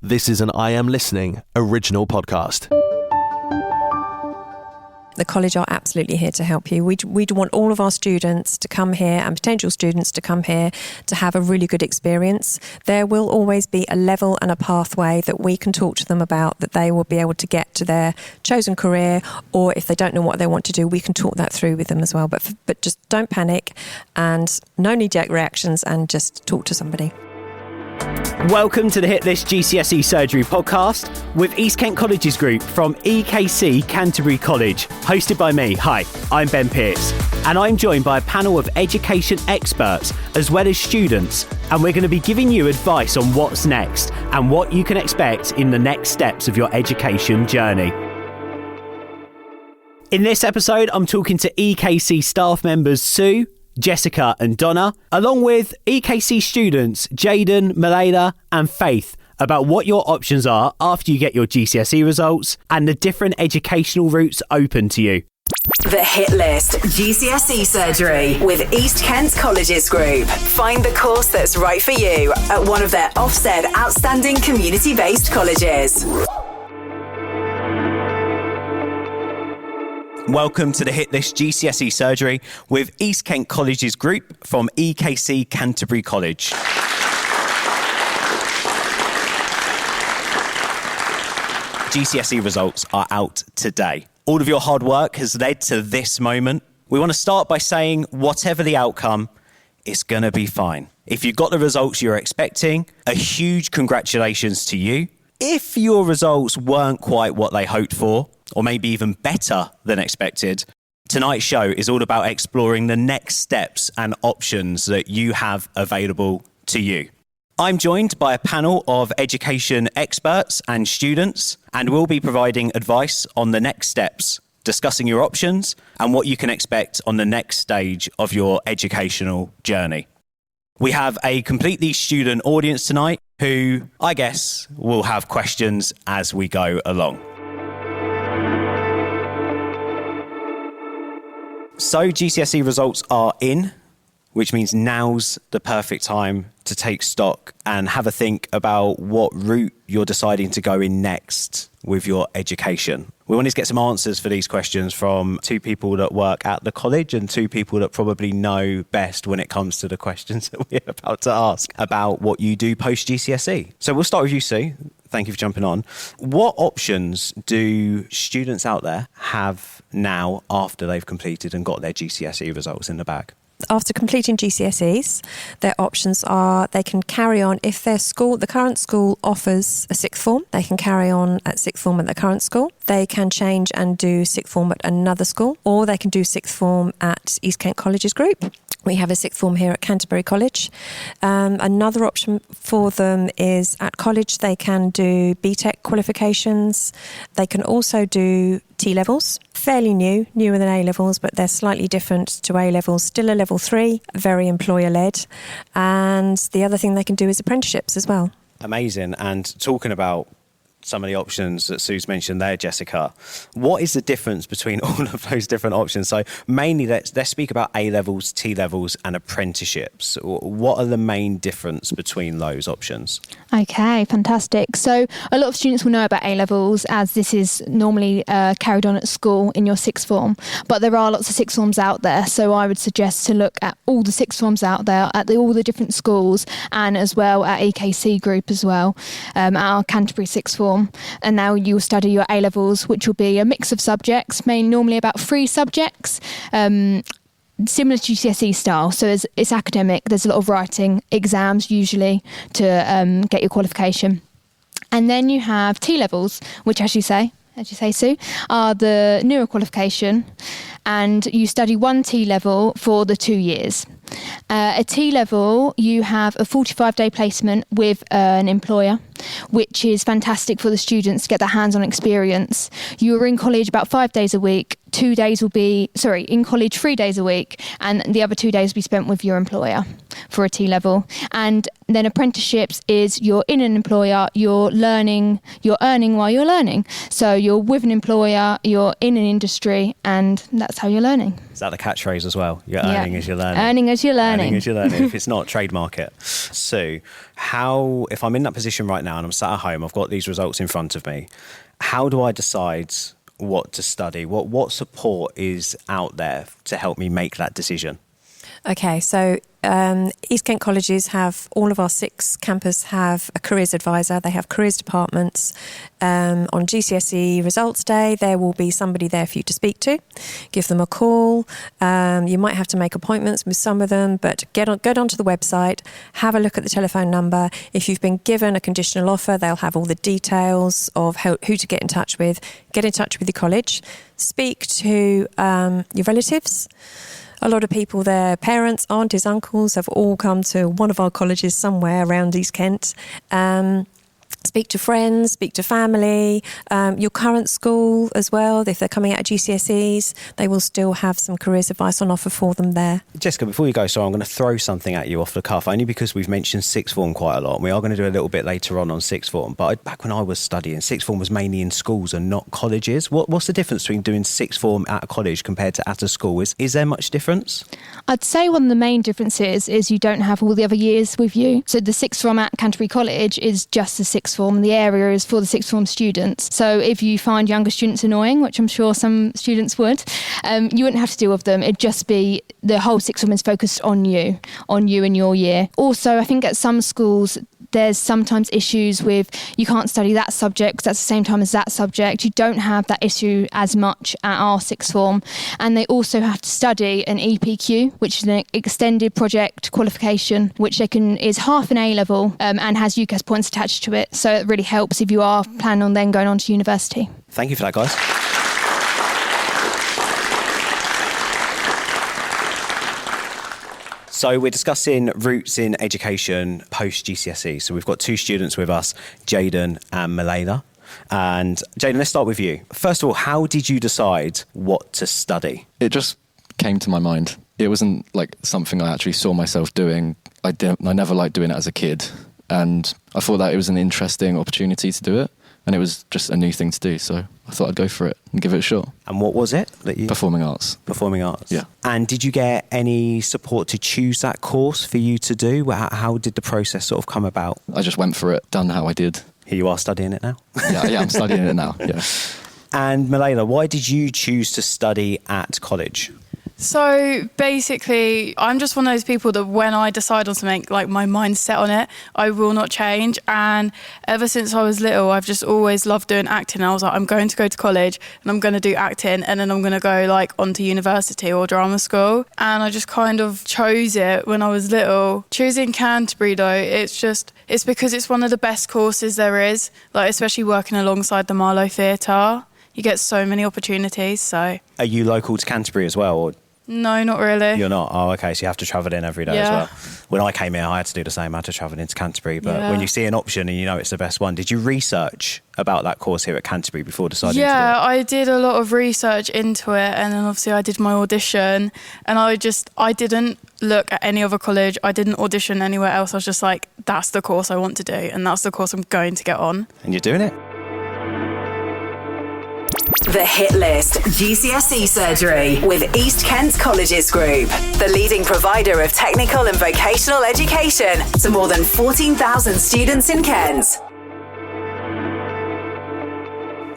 This is an I Am Listening original podcast. The college are absolutely here to help you. We'd want all of our students to come here and potential students to come here to have a really good experience. There will always be a level and a pathway that we can talk to them about, that they will be able to get to their chosen career, or if they don't know what they want to do, we can talk that through with them as well. But just don't panic and no knee-jerk reactions, and just talk to somebody. Welcome to the Hit List GCSE Surgery podcast with East Kent Colleges Group from EKC Canterbury College, hosted by me. Hi, I'm Ben Pearce, and I'm joined by a panel of education experts as well as students, and we're going to be giving you advice on what's next and what you can expect in the next steps of your education journey. In this episode, I'm talking to EKC staff members Sue, Jessica and Donna, along with EKC students Jaden, Malayla and Faith, about what your options are after you get your GCSE results and the different educational routes open to you. The Hit List GCSE Surgery with East Kent Colleges Group. Find the course that's right for you at one of their Ofsted outstanding community-based colleges. Welcome to the Hit List GCSE Surgery with East Kent Colleges Group from EKC Canterbury College. GCSE results are out today. All of your hard work has led to this moment. We want to start by saying, whatever the outcome, it's going to be fine. If you got the results you're expecting, a huge congratulations to you. If your results weren't quite what they hoped for, or maybe even better than expected, tonight's show is all about exploring the next steps and options that you have available to you. I'm joined by a panel of education experts and students, and we'll be providing advice on the next steps, discussing your options and what you can expect on the next stage of your educational journey. We have a completely student audience tonight who, I guess, will have questions as we go along. So GCSE results are in, which means now's the perfect time to take stock and have a think about what route you're deciding to go in next with your education. We wanted to get some answers for these questions from two people that work at the college and two people that probably know best when it comes to the questions that we're about to ask about what you do post-GCSE. So we'll start with you, Sue. Thank you for jumping on. What options do students out there have now after they've completed and got their GCSE results in the bag? After completing GCSEs, their options are they can carry on if their school, the current school offers a sixth form, they can carry on at sixth form at the current school. They can change and do sixth form at another school, or they can do sixth form at East Kent Colleges Group. We have a sixth form here at Canterbury College. Another option for them is at college they can do BTEC qualifications. They can also do T-levels, fairly newer than A-levels, but they're slightly different to A-levels. Still a level 3, very employer-led. And the other thing they can do is apprenticeships as well. Amazing. And talking about some of the options that Sue's mentioned there, Jessica, what is the difference between all of those different options? So mainly let's speak about A-levels, T-levels and apprenticeships. What are the main difference between those options? Okay, fantastic. So a lot of students will know about A-levels as this is normally carried on at school in your sixth form, but there are lots of sixth forms out there. So I would suggest to look at all the sixth forms out there at all the different schools, and as well at EKC Group as well, our Canterbury sixth form. And now you'll study your A-levels, which will be a mix of subjects, normally about 3 subjects, similar to GCSE style. So it's academic, there's a lot of writing, exams usually to get your qualification. And then you have T-levels, which as you say, Sue, are the newer qualification, and you study one T-level for the 2 years. A T-level, you have a 45-day placement with an employer, which is fantastic for the students to get their hands-on experience. You are in college about 5 days a week, in college 3 days a week, and the other 2 days will be spent with your employer for a T level. And then apprenticeships is you're in an employer, you're earning while you're learning. So you're with an employer, you're in an industry, and that's how you're learning. Is that the catchphrase as well? You're earning as you're learning. Earning as you're learning. Earning as you're learning. If it's not, trademark it. So if I'm in that position right now and I'm sat at home, I've got these results in front of me, how do I decide what to study? What support is out there to help me make that decision? Okay, so East Kent colleges all of our 6 campus have a careers advisor. They have careers departments. On GCSE results day, there will be somebody there for you to speak to. Give them a call. You might have to make appointments with some of them, but go onto the website, have a look at the telephone number. If you've been given a conditional offer, they'll have all the details of who to get in touch with. Get in touch with the college. Speak to your relatives. A lot of people, their parents, aunties, uncles have all come to one of our colleges somewhere around East Kent. Speak to friends, speak to family, your current school as well. If they're coming out of GCSEs, they will still have some careers advice on offer for them there. Jessica, before you go, I'm going to throw something at you off the cuff, only because we've mentioned sixth form quite a lot. And we are going to do a little bit later on sixth form. But back when I was studying, sixth form was mainly in schools and not colleges. What's the difference between doing sixth form at a college compared to at a school? Is there much difference? I'd say one of the main differences is you don't have all the other years with you. So the sixth form at Canterbury College is just the sixth form, and the area is for the sixth form students. So if you find younger students annoying, which I'm sure some students would, you wouldn't have to deal with them. It'd just be the whole sixth form is focused on you and your year. Also, I think at some schools, there's sometimes issues with you can't study that subject because that's the same time as that subject. You don't have that issue as much at our sixth form. And they also have to study an EPQ, which is an extended project qualification, which is half an A level and has UCAS points attached to it. So it really helps if you are planning on then going on to university. Thank you for that, guys. So we're discussing routes in education post-GCSE. So we've got 2 students with us, Jayden and Milena. And Jayden, let's start with you. First of all, how did you decide what to study? It just came to my mind. It wasn't like something I actually saw myself doing. I never liked doing it as a kid. And I thought that it was an interesting opportunity to do it. And it was just a new thing to do. So I thought I'd go for it and give it a shot. And what was it that you... Performing arts. Performing arts. Yeah. And did you get any support to choose that course for you to do? How did the process sort of come about? I just went for it, done how I did. Here you are studying it now? Yeah, I'm studying it now, yeah. And Milena, why did you choose to study at college? So basically, I'm just one of those people that when I decide on something, like my mind's set on it, I will not change. And ever since I was little, I've just always loved doing acting. I was like, I'm going to go to college and I'm going to do acting, and then I'm going to go like onto university or drama school. And I just kind of chose it when I was little. Choosing Canterbury though, it's because it's one of the best courses there is, like especially working alongside the Marlow Theatre. You get so many opportunities, so. Are you local to Canterbury as well, or? No, not really. You're not? Oh, okay. So you have to travel in every day as well. When I came here, I had to do the same. I had to travel into Canterbury. But when you see an option and you know it's the best one, did you research about that course here at Canterbury before deciding to do it? Yeah, I did a lot of research into it. And then obviously I did my audition. And I didn't look at any other college. I didn't audition anywhere else. I was just like, that's the course I want to do. And that's the course I'm going to get on. And you're doing it? The Hit List GCSE Surgery with East Kent Colleges Group, the leading provider of technical and vocational education to more than 14,000 students in Kent.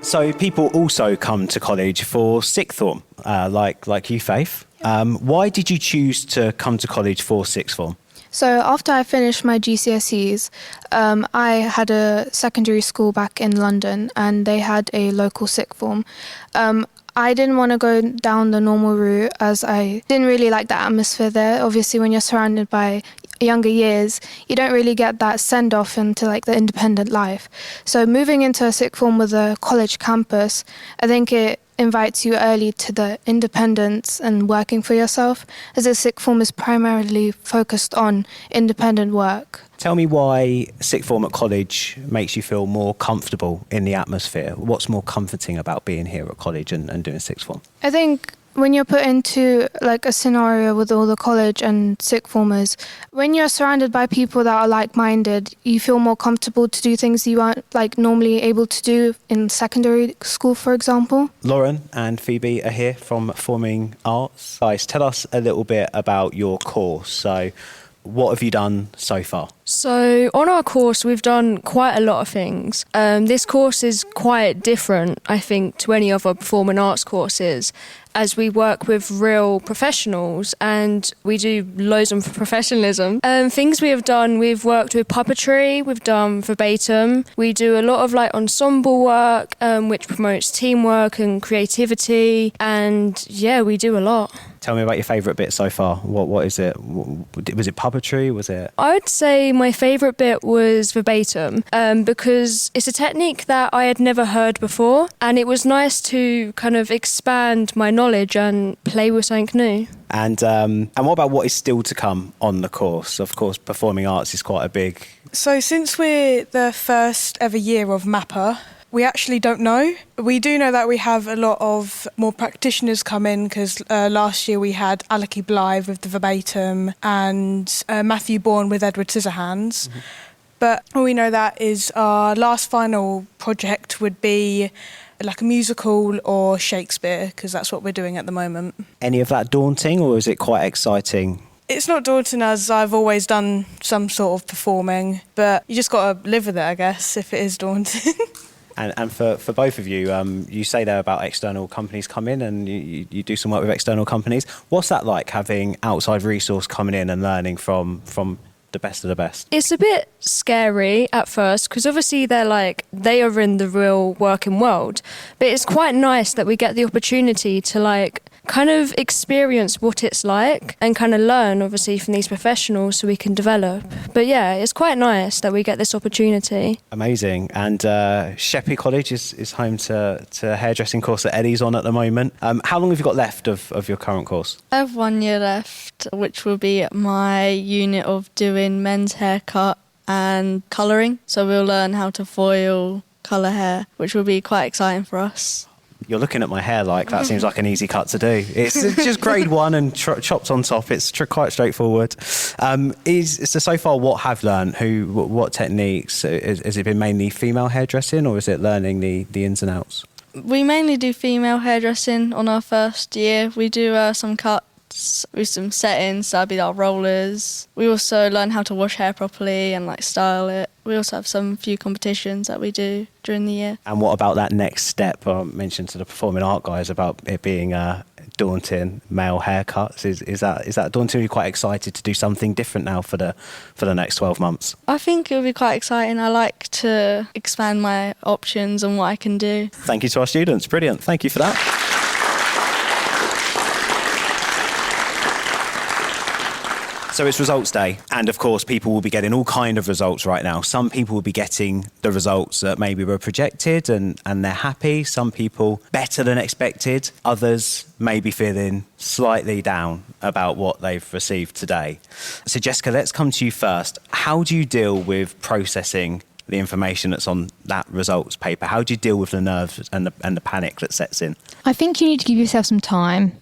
So people also come to college for sixth form, like you, Faith. Why did you choose to come to college for sixth form? So after I finished my GCSEs, I had a secondary school back in London and they had a local sixth form. I didn't want to go down the normal route as I didn't really like the atmosphere there. Obviously, when you're surrounded by younger years, you don't really get that send-off into like the independent life. So moving into a sixth form with a college campus, I think it invites you early to the independence and working for yourself, as a sixth form is primarily focused on independent work. Tell me why sixth form at college makes you feel more comfortable in the atmosphere. What's more comforting about being here at college and doing sixth form? I think when you're put into like a scenario with all the college and sixth formers, when you're surrounded by people that are like-minded, you feel more comfortable to do things you aren't like normally able to do in secondary school, for example. Lauren and Phoebe are here from Performing Arts. Guys, tell us a little bit about your course. So what have you done so far? So on our course, we've done quite a lot of things. This course is quite different, I think, to any other performing arts courses, as we work with real professionals and we do loads of professionalism. Things we have done, we've worked with puppetry, we've done verbatim. We do a lot of like ensemble work, which promotes teamwork and creativity. And yeah, we do a lot. Tell me about your favourite bit so far. What is it? Was it puppetry? Was it? I would say my favourite bit was verbatim, because it's a technique that I had never heard before, and it was nice to kind of expand my knowledge and play with something new. And what about what is still to come on the course? Of course, performing arts is quite a big... So since we're the first ever year of MAPA, we actually don't know. We do know that we have a lot of more practitioners come in, because last year we had Aleki Blythe with the verbatim and Matthew Bourne with Edward Scissorhands. Mm-hmm. But all we know that is our last final project would be like a musical or Shakespeare, because that's what we're doing at the moment. Any of that daunting, or is it quite exciting? It's not daunting, as I've always done some sort of performing, but you just got to live with it, I guess, if it is daunting. And for both of you, you say there about external companies come in and you do some work with external companies. What's that like, having outside resource coming in and learning from the best of the best? It's a bit scary at first, because obviously they are in the real working world, but it's quite nice that we get the opportunity to like kind of experience what it's like and kind of learn obviously from these professionals so we can develop. But yeah, it's quite nice that we get this opportunity. Amazing. And Sheppey College is home to a hairdressing course that Eddie's on at the moment. How long have you got left of your current course? I have 1 year left, which will be my unit of doing men's haircut and colouring. So we'll learn how to foil, colour hair, which will be quite exciting for us. You're looking at my hair like that seems like an easy cut to do. It's just grade 1 and chopped on top. It's quite straightforward. So far, what have learned? What techniques? Has it been mainly female hairdressing, or is it learning the ins and outs? We mainly do female hairdressing on our first year. We do some cuts with some settings, so that'd be our rollers. We also learn how to wash hair properly and like style it. We also have some few competitions that we do during the year. And what about that next step? I mentioned to the performing art guys about it being daunting, male haircuts. Is that daunting? Are you quite excited to do something different now for the next 12 months? I think it'll be quite exciting. I like to expand my options and what I can do. Thank you to our students. Brilliant. Thank you for that. So it's results day, and of course people will be getting all kind of results right now. Some people will be getting the results that maybe were projected and they're happy. Some people better than expected. Others may be feeling slightly down about what they've received today. So Jessica, let's come to you first. How do you deal with processing the information that's on that results paper? How do you deal with the nerves and the panic that sets in? I think you need to give yourself some time.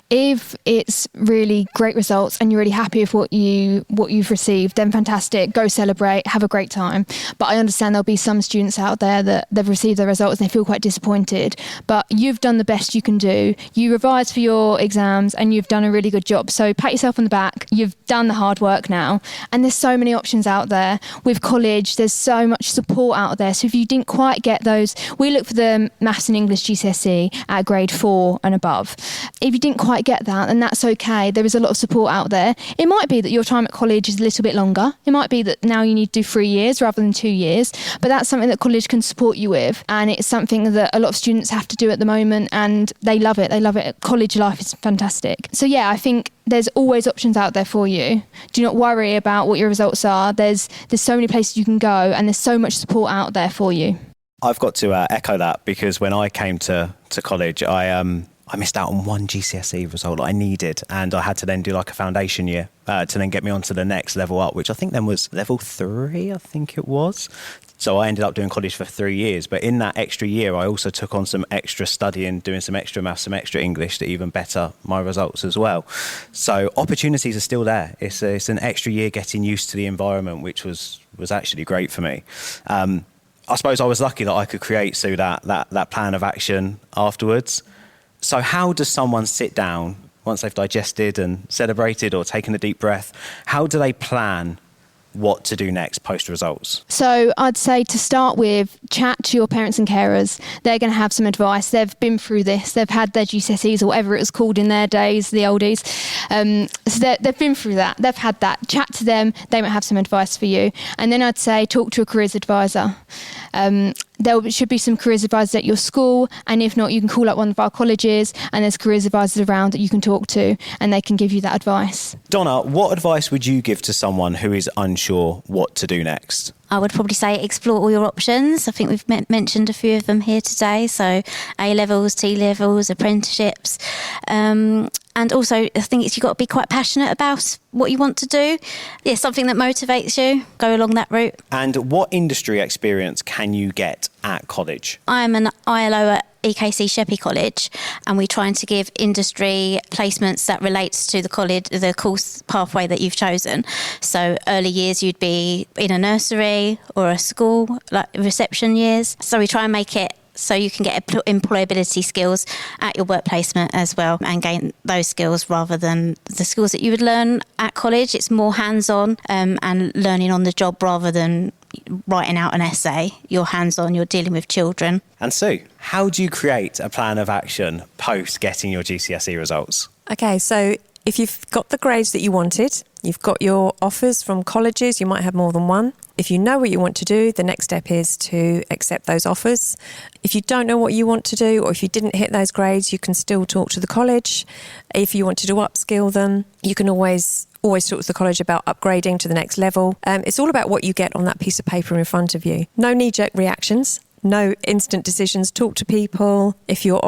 If it's really great results and you're really happy with what you've received, then fantastic, go celebrate, have a great time. But I understand there'll be some students out there that they've received their results and they feel quite disappointed. But you've done the best you can do. You revised for your exams and you've done a really good job. So pat yourself on the back. You've done the hard work now. And there's so many options out there. With college, there's so much support out there. So if you didn't quite get those, we look for the Maths and English GCSE at grade 4 and above. If you didn't quite get that, then that's okay. There is a lot of support out there. It might be that your time at college is a little bit longer. It might be that now you need to do 3 years rather than 2 years, but that's something that college can support you with, and it's something that a lot of students have to do at the moment, and they love it. They love it. College life is fantastic. So yeah, I think there's always options out there for you. Do not worry about what your results are. There's so many places you can go, and there's so much support out there for you. I've got to echo that, because when I came to college, I missed out on one GCSE result that I needed, and I had to then do like a foundation year to then get me onto the next level up, which I think then was level 3, I think it was. So I ended up doing college for 3 years. But in that extra year, I also took on some extra studying, doing some extra maths, some extra English to even better my results as well. So opportunities are still there. It's an extra year getting used to the environment, which was actually great for me. I suppose I was lucky that I could create that plan of action afterwards. So how does someone sit down once they've digested and celebrated or taken a deep breath? How do they plan what to do next post results? So I'd say to start with, chat to your parents and carers. They're going to have some advice. They've been through this. They've had their GCSEs or whatever it was called in their days, the oldies. So they've been through that. They've had that. Chat to them. They might have some advice for you. And then I'd say talk to a careers advisor. There should be some careers advisors at your school, and if not, you can call up one of our colleges, and there's careers advisors around that you can talk to, and they can give you that advice. Donna, what advice would you give to someone who is unsure what to do next? I would probably say explore all your options. I think we've mentioned a few of them here today. So A-levels, T-levels, apprenticeships. And also, I think you've got to be quite passionate about what you want to do. Yeah, something that motivates you. Go along that route. And what industry experience can you get at college? I'm an ILO at EKC Sheppey College, and we're trying to give industry placements that relates to the college, the course pathway that you've chosen. So early years, you'd be in a nursery or a school, like reception years. So we try and make it so you can get employability skills at your work placement as well, and gain those skills rather than the skills that you would learn at college. It's more hands-on and learning on the job rather than writing out an essay. You're hands-on, you're dealing with children. And Sue, how do you create a plan of action post getting your GCSE results? Okay, so if you've got the grades that you wanted, you've got your offers from colleges, you might have more than one. If you know what you want to do, the next step is to accept those offers. If you don't know what you want to do, or if you didn't hit those grades, you can still talk to the college. If you wanted to upskill them, you can always talk to the college about upgrading to the next level. It's all about what you get on that piece of paper in front of you. No knee-jerk reactions. No instant decisions. Talk to people. If you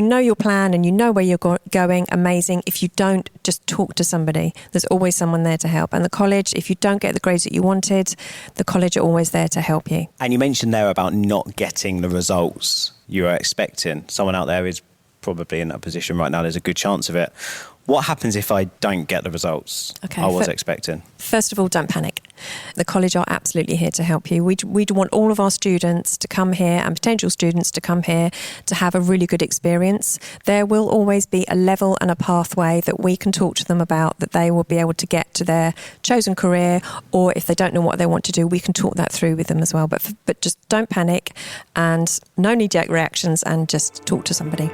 know your plan and you know where you're going, amazing. If you don't, just talk to somebody. There's always someone there to help. And the college, if you don't get the grades that you wanted, the college are always there to help you. And you mentioned there about not getting the results you were expecting. Someone out there is probably in that position right now. There's a good chance of it. What happens if I don't get the results I was expecting? First of all, don't panic. The college are absolutely here to help you. We'd want all of our students to come here, and potential students to come here to have a really good experience. There will always be a level and a pathway that we can talk to them about, that they will be able to get to their chosen career, or if they don't know what they want to do, we can talk that through with them as well. But just don't panic, and no knee-jerk reactions, and just talk to somebody.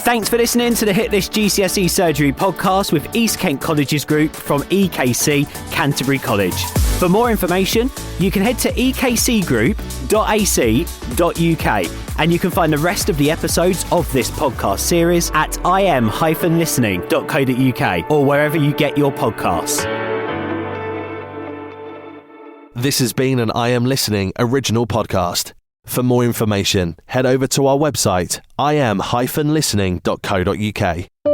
Thanks for listening to the Hit List GCSE Surgery podcast with East Kent Colleges Group from EKC Canterbury College. For more information, you can head to ekcgroup.ac.uk, and you can find the rest of the episodes of this podcast series at im-listening.co.uk or wherever you get your podcasts. This has been an I Am Listening original podcast. For more information, head over to our website, im-listening.co.uk.